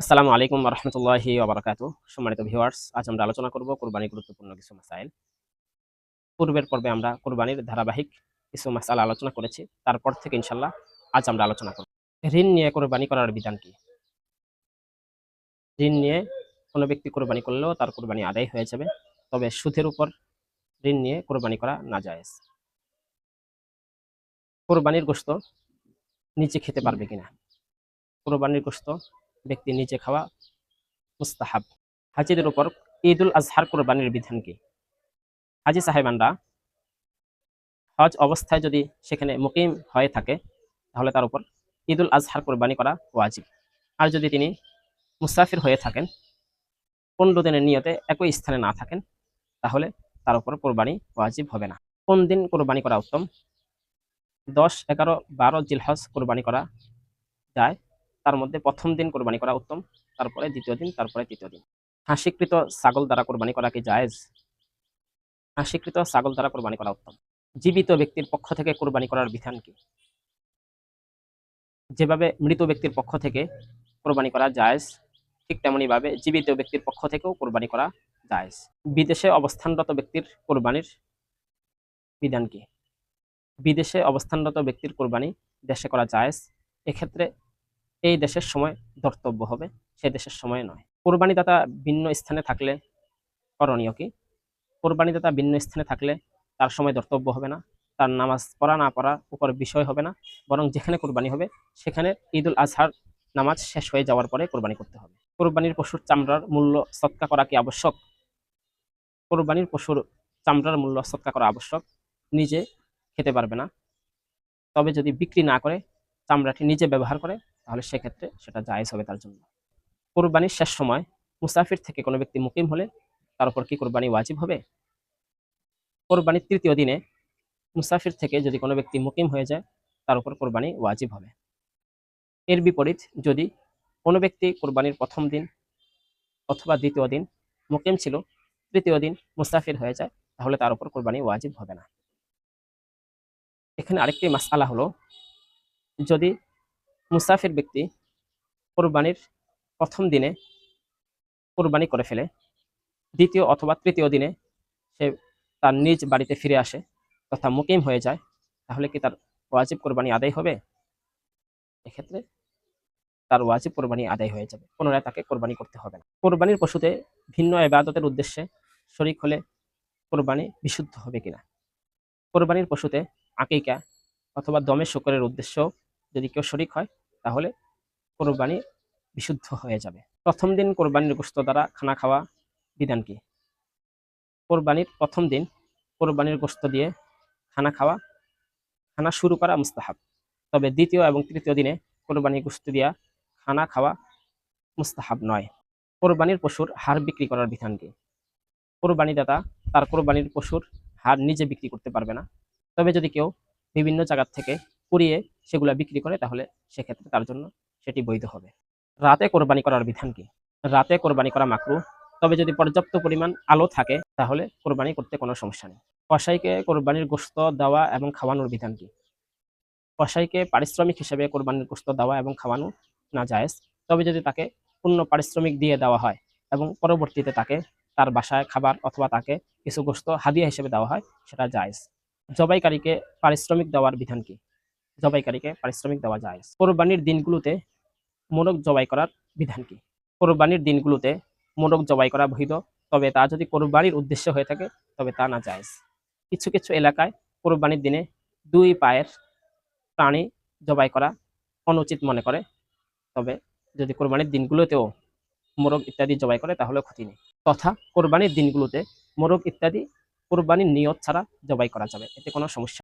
আসসালামু আলাইকুম ওয়া রাহমাতুল্লাহি ওয়া বারাকাতুহু। সম্মানিত ভিউয়ার্স, আজ আমরা আলোচনা করব কুরবানির গুরুত্বপূর্ণ কিছু মাসাইল। পূর্বের পর্বে আমরা কুরবানির ধারাবাহিক কিছু মাসআলা আলোচনা করেছি। তারপর থেকে ইনশাআল্লাহ আজ আমরা আলোচনা করব। ঋণ নিয়ে কুরবানি করার বিধান কি? ঋণ নিয়ে কোনো ব্যক্তি কুরবানি করলেও তার কুরবানি আদায় হয়ে যাবে। তবে সুদের উপর ঋণ নিয়ে কুরবানি করা নাজায়েজ। কুরবানির গোশত নিজে খেতে পারবে কিনা? কুরবানির গোশত ব্যক্তি নিজে খাওয়া মুস্তাহাব। হাজীদের উপর ঈদুল আজহার কুরবানির বিধান কি? হাজী সাহেবানরা হজ অবস্থায় যদি সেখানে মুকিম হয়ে থাকে তাহলে তার উপর ঈদুল আজহার কোরবানি করা ওয়াজিব। আর যদি তিনি মুসাফির হয়ে থাকেন, 15 দিনের নিয়তে একই স্থানে না থাকেন, তাহলে তার উপর কোরবানি ওয়াজিব হবে না। কোন দিন কোরবানি করা উত্তম? 10, 11, 12 জিলহজ কোরবানি করা যায়। তার মধ্যে প্রথম দিন কোরবানি করা উত্তম, তারপরে দ্বিতীয় দিন, তারপরে তৃতীয় দিন। হাসিকৃত ছাগল দ্বারা কোরবানি করা কি জায়েজ? হাসিকৃত ছাগল দ্বারা কোরবানি করা উত্তম। জীবিত ব্যক্তির পক্ষ থেকে কোরবানি করার বিধান কি? যেভাবে মৃত ব্যক্তির পক্ষ থেকে কোরবানি করা জায়েজ, ঠিক তেমনি ভাবে জীবিত ব্যক্তির পক্ষ থেকেও কোরবানি করা জায়েজ। বিদেশে অবস্থানরত ব্যক্তির কোরবানির বিধান কি? বিদেশে অবস্থানরত ব্যক্তির কোরবানি দেশে করা জায়েজ। এক্ষেত্রে এই দেশের সময় ধর্তব্য হবে, সে দেশের সময় নয়। কোরবানিদাতা ভিন্ন স্থানে থাকলে করণীয় কি? কোরবানিদাতা ভিন্ন স্থানে থাকলে তার সময় ধর্তব্য হবে না, তার নামাজ পড়া না পড়ার উপর বিষয় হবে না, বরং যেখানে কোরবানি হবে সেখানে ঈদুল আজহার নামাজ শেষ হয়ে যাওয়ার পরে কোরবানি করতে হবে। কোরবানির পশুর চামড়ার মূল্য সদকা করা কি আবশ্যক? কোরবানির পশুর চামড়ার মূল্য সদকা করা আবশ্যক। নিজে খেতে পারবে না, তবে যদি বিক্রি না করে চামড়াটি নিজে ব্যবহার করে তাহলে সেক্ষেত্রে সেটা জায়েজ হবে তার জন্য। কোরবানির শেষ সময় মুসাফির থেকে কোনো ব্যক্তি মুকিম হলে তার উপর কি কোরবানি ওয়াজিব হবে? কোরবানির তৃতীয় দিনে মুসাফির থেকে যদি কোনো ব্যক্তি মুকিম হয়ে যায় তার উপর কোরবানি ওয়াজিব হবে। এর বিপরীত যদি কোনো ব্যক্তি কোরবানির প্রথম দিন অথবা দ্বিতীয় দিন মুকিম ছিল, তৃতীয় দিন মুসাফির হয়ে যায়, তাহলে তার উপর কোরবানি ওয়াজিব হবে না। এখানে আরেকটি মাসআলা হলো, যদি মুসাফির ব্যক্তি কোরবানির প্রথম দিনে কোরবানি করে ফেলে, দ্বিতীয় অথবা তৃতীয় দিনে সে তার নিজ বাড়িতে ফিরে আসে তথা মুকিম হয়ে যায়, তাহলে কি তার ওয়াজিব কোরবানি আদায় হবে? এক্ষেত্রে তার ওয়াজিব কোরবানি আদায় হয়ে যাবে, পুনরায় তাকে কোরবানি করতে হবে না। কোরবানির পশুতে ভিন্ন ইবাদতের উদ্দেশ্যে শরীক হলে কোরবানি বিশুদ্ধ হবে কিনা? কোরবানির পশুতে আকিকা অথবা দমে শুকরের উদ্দেশ্য যদি কেউ শরীক হয় তাহলে কোরবানি বিশুদ্ধ হয়ে যাবে। প্রথম দিন কোরবানির গোশত দ্বারা খানা খাওয়া বিধান কি? কোরবানির প্রথম দিন কোরবানির গোশত দিয়ে খানা শুরু করা মুস্তাহাব। তবে দ্বিতীয় এবং তৃতীয় দিনে কোরবানির গোশত দিয়া খানা খাওয়া মুস্তাহাব নয়। কোরবানির পশুর হাড় বিক্রি করার বিধান কি? কোরবানিদাতা তার কোরবানির পশুর হাড় নিজে বিক্রি করতে পারবে না, তবে যদি কেউ বিভিন্ন জায়গা থেকে কুড়িয়ে সেগুলা বিক্রি করে তাহলে সেক্ষেত্রে তার জন্য সেটি বৈধ হবে। রাতে কোরবানি করার বিধান কি? রাতে কোরবানি করা মাকরুহ, তবে যদি পর্যাপ্ত পরিমাণ আলো থাকে তাহলে কোরবানি করতে কোনো সমস্যা নেই। কসাইকে কোরবানির গোশত দেওয়া এবং খাওয়ানোর বিধান কি? কসাইকে পারিশ্রমিক হিসেবে কোরবানির গোশত দেওয়া এবং খাওয়ানো নাজায়েজ, তবে যদি তাকে পূর্ণ পারিশ্রমিক দিয়ে দেওয়া হয় এবং পরবর্তীতে তাকে তার বাসায় খাবার অথবা তাকে কিছু গোশত হাদিয়া হিসেবে দেওয়া হয় সেটা জায়েজ। জবাইকারীকে পারিশ্রমিক দেওয়ার বিধান কি? জবাইকারীকে পারিশ্রমিক দেওয়া জায়েজ। কোরবানির দিনগুলোতে মোরগ জবাই করার বিধান কি? কোরবানির দিনগুলোতে মোরগ জবাই করা বৈধ, তবে তা যদি কোরবানির উদ্দেশ্য হয়ে থাকে তবে তা না জায়েজ। কিছু কিছু এলাকায় কোরবানির দিনে 2 পায়ের প্রাণী জবাই করা অনুচিত মনে করে, তবে যদি কোরবানির দিনগুলোতেও মোরগ ইত্যাদি জবাই করে তাহলে ক্ষতি নেই। তথা কোরবানির দিনগুলোতে মোরগ ইত্যাদি কোরবানির নিয়ত ছাড়া জবাই করা যাবে, এতে কোনো সমস্যা